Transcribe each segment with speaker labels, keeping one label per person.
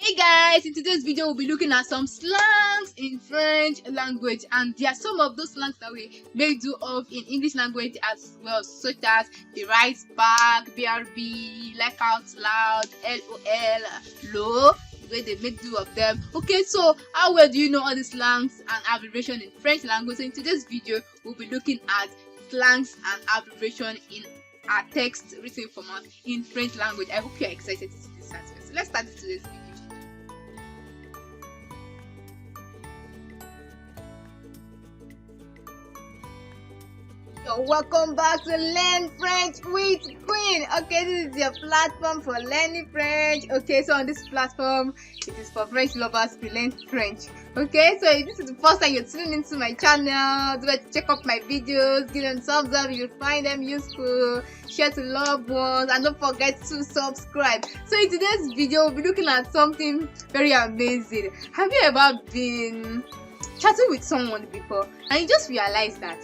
Speaker 1: Hey guys, in today's video we'll be looking at some slangs in French language, and there are some of those slangs that we may do of in English language as well, such as the right back, BRB, like out loud, LOL, low, the way they make do of them. Okay, so how well do you know all the slangs and abbreviation in French language? So in today's video we'll be looking at slangs and abbreviation in our text written format in French language. I hope you're excited to see this aspect. So let's start today's video. So welcome back to Learn French with Queen. Okay, this is your platform for learning French. Okay, so on this platform it is for French lovers to learn French. Okay, so if this is the first time you're tuning into my channel, do check out my videos, give them thumbs up, you'll find them useful, share to loved ones, and don't forget to subscribe. So in today's video we'll be looking at something very amazing. Have you ever been chatting with someone before and you just realize that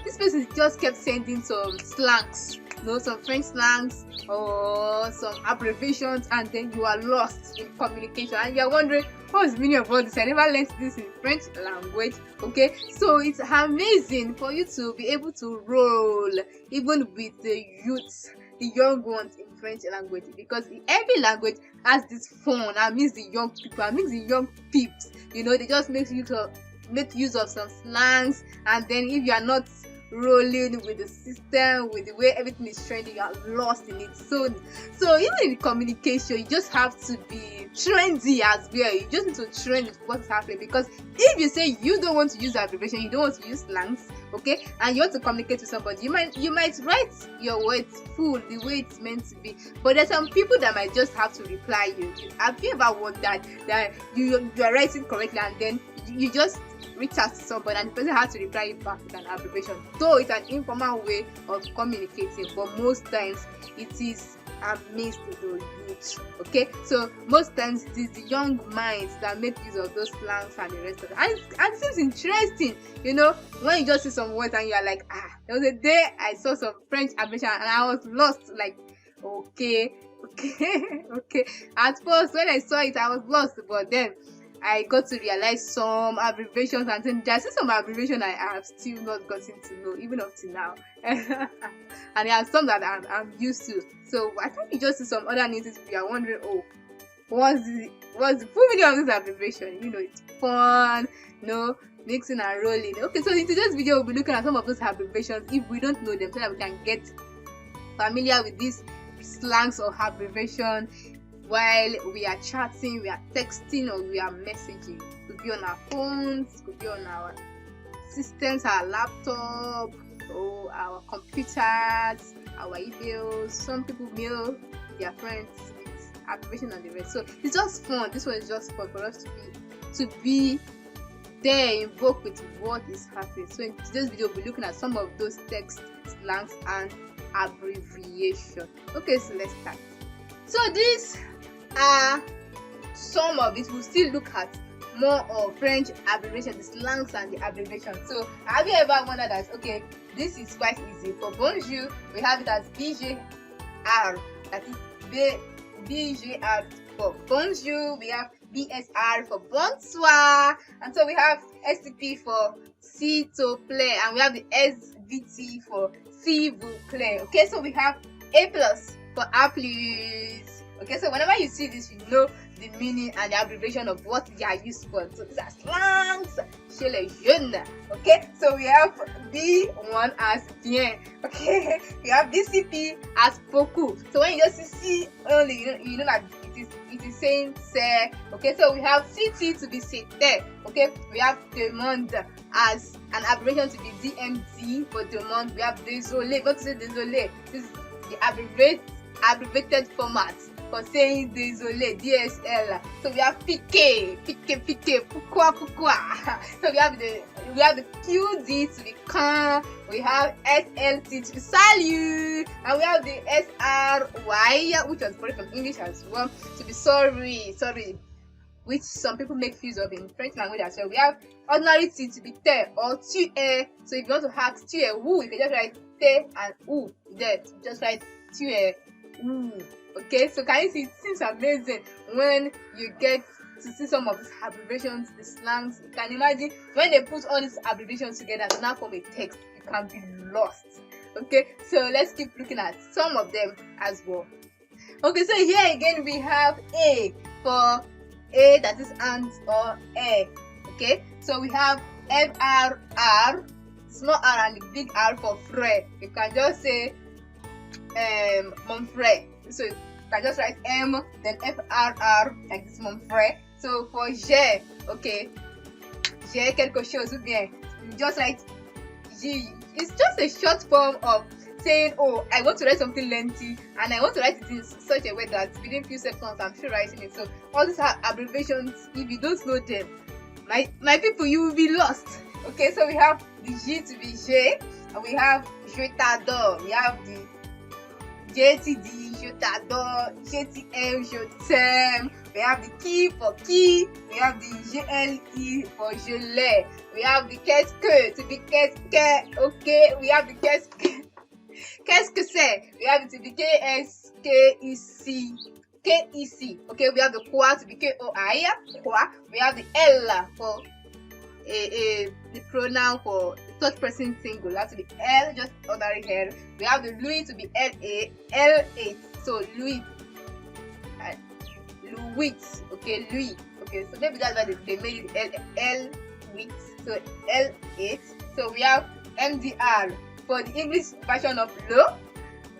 Speaker 1: this person just kept sending some slangs, some French slangs or some abbreviations, and then you are lost in communication and you are wondering what's the meaning of all this? I never learned this in French language. Okay, so it's amazing for you to be able to roll even with the youths, the young ones in French language, because every language has this fun and means the young people and means the young peeps. They just make use of some slangs, and then if you are not rolling with the system, with the way everything is trending, you are lost in it. So even in communication you just have to be trendy as well. You just need to trend with what's happening, because if you say you don't want to use abbreviation, you don't want to use slangs, okay, and you want to communicate with somebody, you might write your words full the way it's meant to be, but there's some people that might just have to reply you. Have you ever wondered that you are writing correctly and then you just reach out to somebody and the person has to reply you back with an abbreviation? Though it's an informal way of communicating, but most times it is amazed to the youth. Okay, so most times it is the young minds that make use of those slangs and the rest of it, and it seems interesting, when you just see some words and you are like, there was a day I saw some French abbreviation and I was lost, like, okay. At first when I saw it I was lost, but then I got to realize some abbreviations, and then there's some abbreviation I have still not gotten to know even up to now. And there are some that I'm used to. So I think you just see some other names if you are wondering, what's the full meaning of this abbreviation? It's fun, mixing and rolling. Okay, so in today's video we'll be looking at some of those abbreviations if we don't know them, so that we can get familiar with these slangs or abbreviation while we are chatting, we are texting, or we are messaging. It could be on our phones, it could be on our systems, our laptop, or our computers, our emails. Some people mail their friends with abbreviation and the rest. So it's just fun. This one is just fun for us to be there, invoke with what is happening. So in today's video we'll be looking at some of those text slangs and abbreviation. Okay, so let's start. So these are some of it. We'll still look at more of French abbreviation, the slangs and the abbreviation. So have you ever wondered that, okay, this is quite easy. For bonjour we have it as BGR, that is BGR for bonjour. We have BSR for bonsoir, and so we have STP for s'il te plaît, and we have the SVT for s'il vous plaît. Okay, so we have A plus for A plus. Okay, so whenever you see this, you know the meaning and the abbreviation of what they are used for. So these are slangs chez les jeunes. Okay, so we have B1 as bien. Okay, we have BCP as beaucoup. So when you just see only, you know that it is saying c'est. Okay, so we have CT to be c'était. Okay, we have demande as an abbreviation to be DMD for demande. We have désolé. What to say désolé? This is the abbreviated format for saying désolé, DSL. So we have piqué, pourquoi. So we have the QD to be quand, we have SLT to be salut, and we have the SRY, which was borrowed from English as well, to be sorry, which some people make use of in French language as well. We have ordinary T to be te or tu es. So if you want to ask tu es où, you can just write te and où there. Just write tu es où. Okay, so can you see, it seems amazing when you get to see some of these abbreviations, the slangs. You can imagine when they put all these abbreviations together to now form a text, you can be lost. Okay, so let's keep looking at some of them as well. Okay, so here again we have A for A, that is ant or air. Okay, so we have FRR, small r and the big R for fre. You can just say mon frère. So you can just write M then FRR like this, mon frère. So for j'ai, okay, j'ai quelque chose, ou bien you just write G. It's just a short form of saying, oh, I want to write something lengthy and I want to write it in such a way that within few seconds I'm still writing it. So all these abbreviations, if you don't know them, my people, you will be lost. Okay, so we have the G to be J, and we have je t'adore, we have the JTD, je t'adore, JTM, je t'aime, we have the qui for qui, we have the GLE for je l'ai, we have the qu'est-ce que to be qu'est-ce que, okay, we have the qu'est-ce que c'est, we have it to be qu'est-ce que ici, okay, we have the quoi to be K-O-I, quoi, we have the L for the pronoun for third person single, that to be L, just ordinary L. We have the Louis to be L-A, L-8, so Louis, Louis, okay, Louis, okay, so maybe that's why they made it L-8, so L8. So we have MDR for the English version of low.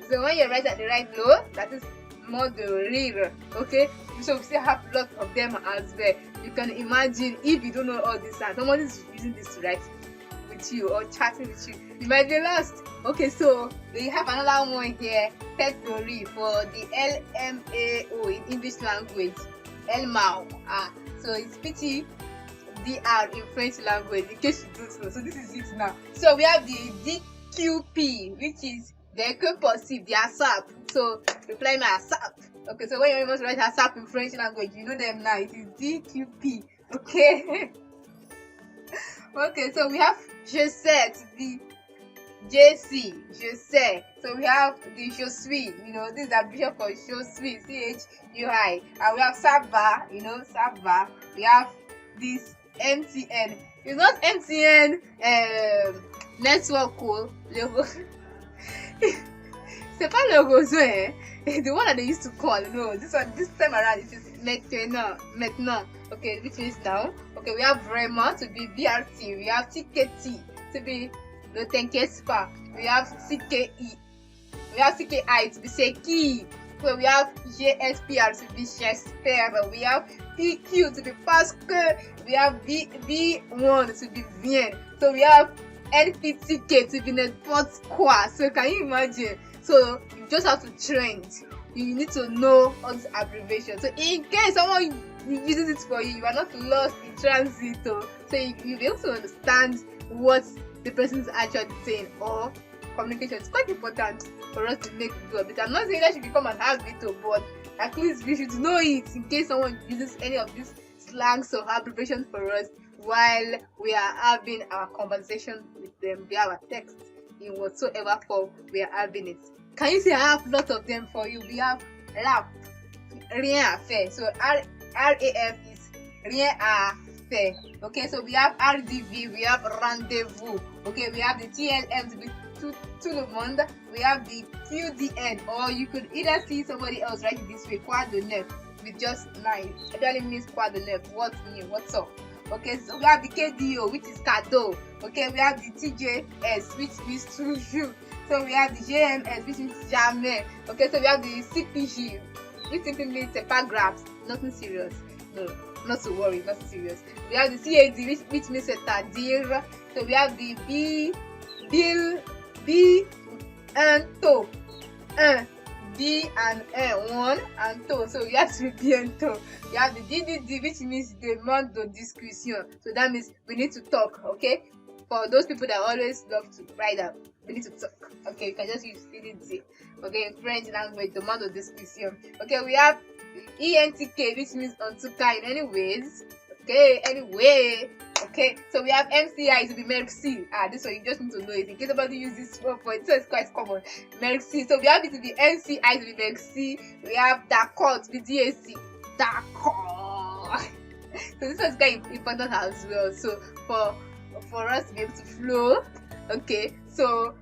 Speaker 1: So when you write at the right low, that is more the real, okay. So we still have lots of them as well. You can imagine if you don't know all this and someone is using this to write with you or chatting with you, you might be lost. Okay, so we have another one here, theory for the LMAO in English language, LMAO. So it's PTDR in French language, in case you don't know. So this is it now. So we have the DQP, which is the que possible, the ASAP. So reply my ASAP. Okay, so when you must write ASAP in French language, you know them now. It is DQP. Okay. Okay, so we have je sais to be JC, je sais. So we have the je suis, you know, this is abbreviation for je suis, CHUI. And we have ça va, you know, ça va. We have this MTN. It's not MTN network call. C'est pas le réseau, hein? The one that they used to call. No, this time around it is maintenant. Okay, which means now. Okay, we have vraiment to be BRT. We have TKT to be ne t'inquiète pas. We have CKI. We have CKI to be c'est qui. So we have GSPR to be j'espère. We have PQ to be parce que. We have B1 to be vient. So we have NPTK to be n'importe quoi. So can you imagine? So you just have to trend. You need to know all these abbreviations. So in case someone uses it for you, you are not lost in transit. So you'll be able to understand what the person is actually saying, or communication. It's quite important for us to make do of it. I'm not saying that should become an habit, but at least we should know it in case someone uses any of these slangs or abbreviations for us while we are having our conversation with them via our text in whatsoever form we are having it. Can you see I have lots of them for you? We have rap, rien à faire. So RAF is rien à faire. Okay, so we have RDV, we have rendezvous. Okay, we have the TLM to be tout le monde. We have the QDN, or you could either see somebody else write it this way, quoi de neuf, with just 9. It actually means quoi de neuf, what's new, what's up. Okay, so we have the KDO, which is cadeau. Okay, we have the TJS, which means toujours. So we have the JMS, which means jamais. Okay, so we have the CPG, which simply means c'est pas grave, nothing serious. No, not to worry, nothing serious. We have the CAD, which means c'est-à-dire. So we have the bientôt, B and one and to. So we have to be bientôt. We have the DDD, which means demande de discussion. So that means we need to talk, okay? For those people that always love to write up, we need to talk. Okay, you can just use DDD. Okay, in French language, demande de discussion. Okay, we have ENTK, which means en tout cas, in any ways. Okay, anyway. Okay, so we have MCI to be merci. This one you just need to know it in case somebody uses this word for it, so it's quite common. Merci. So we have it to be MCI to be merci. We have d'accord to be DAC. D'accord. So this one's quite important as well. So for us to be able to flow. Okay, so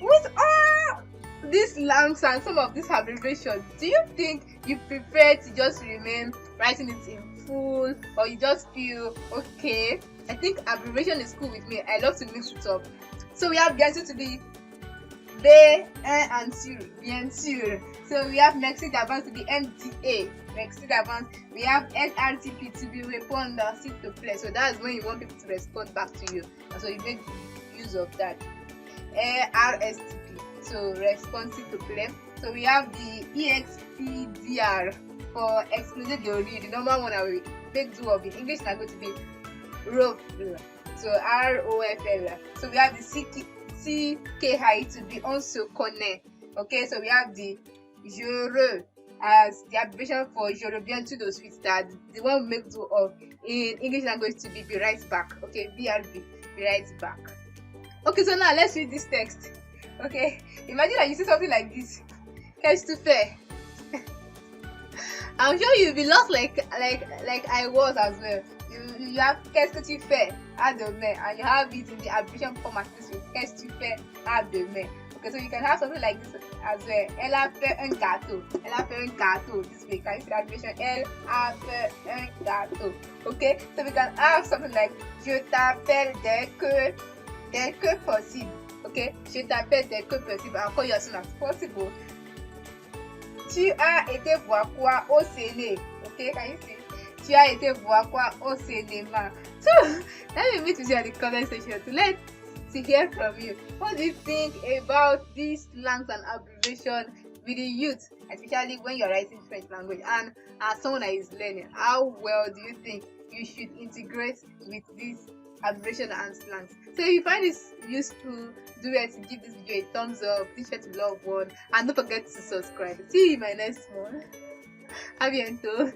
Speaker 1: with all these slangs and some of these abbreviations, do you think you prefer to just remain writing it in full, or you just feel okay? I think abbreviation is cool with me. I love to mix it up. So we have bien sûr to be B, and sur, bien sûr. So we have merci d'avance to be MTA, merci d'avance. We have SRTP to be répondre s'il te plaît. So that's when you want people to respond back to you, and so you make use of that. RSTP, so respond s'il te plaît. So we have the EXPDR for exclusive theory, the normal one I will make do of. In English are going to be ROFL, so ROFL. So we have the CKI to be also connaît. Okay, so we have the je as the abbreviation for je reviens to those with that, the one we make do of in English language to be right back. Okay, BRB, be right back. Okay, so now let's read this text. Okay, imagine that you see something like this. Qu'est-ce que tu fais? I'm sure you'll be lost like I was as well. You have qu'est-ce que tu fais à demain, and you have it in the abbreviation format this way. Qu'est-ce que tu fais à demain? Okay, so you can have something like this as well. Elle a fait un gâteau. Elle a fait un gâteau this way. Can you see the abbreviation? Elle a fait un gâteau. Okay, so we can have something like je t'appelle dès que possible. Okay, je t'appelle dès que possible. I'll call you as soon as possible. Tu as été voir quoi au ciné? Okay, can you see? Tu as été voir quoi au cinéma? So let me meet with you at the comment section to hear from you. What do you think about these slangs and abbreviations with the youth, especially when you're writing French language, and as someone that is learning, how well do you think you should integrate with these abbreviation and slangs? So if you find this useful, do it to give this video a thumbs up, please share to love one, and don't forget to subscribe. See you in my next one. A bientôt.